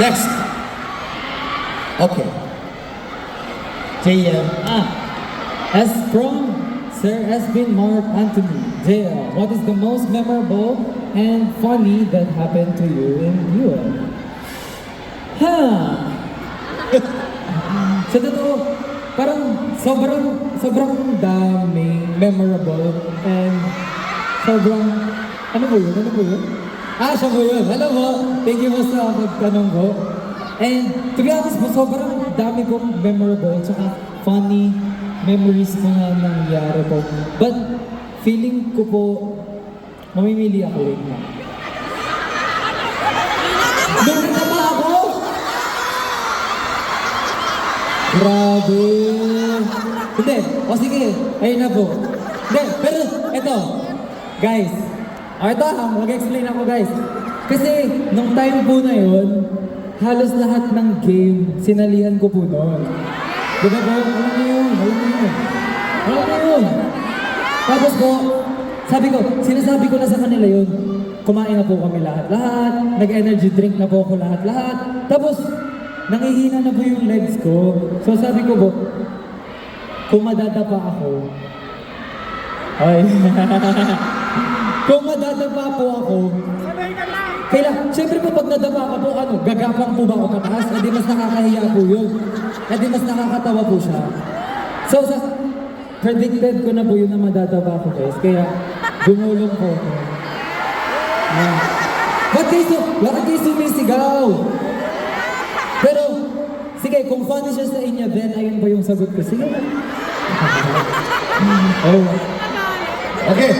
Next. Okay. JM. As from Sir Esvin Mark Anthony, JM, what is the most memorable and funny that happened to you in UL? Sa totoo, parang sobrang daming memorable and sobrang, ano po yun? Siya po yun. Alam mo, thank you po sa pagtanong ko. And to be honest po, sobrang dami kong memorable tsaka funny memories po na nangyari po. But feeling ko po, mamimili ako rin na. Nung tama ako! Grabe! Hindi, o sige, ayun na po. Hindi, pero eto, guys, mag-explain ako guys. Kasi nung time po na yun, halos lahat ng game, sinalihan ko po noon. Diba po? Alam niyo yun. Tapos po, sinasabi ko na sa kanila yun, kumain na po kami lahat-lahat, nag-energy drink na po ako lahat-lahat. Tapos, nangihina na po yung legs ko. So sabi ko po, kung madadapa ako, kung madadapa po ako, siyempre po pag nadapa ka po, gagapang po ba ako pataas? Hindi mas nakakahiya po yun. Hindi mas nakakatawa po siya. So, predicted ko na po yun na madadapa ako guys. Kaya, gumulong po ako. Bakit kayo sumisigaw? Pero, sige, kung funny siya sa inyo, then ayun ba yung sagot ko? Sige. Okay.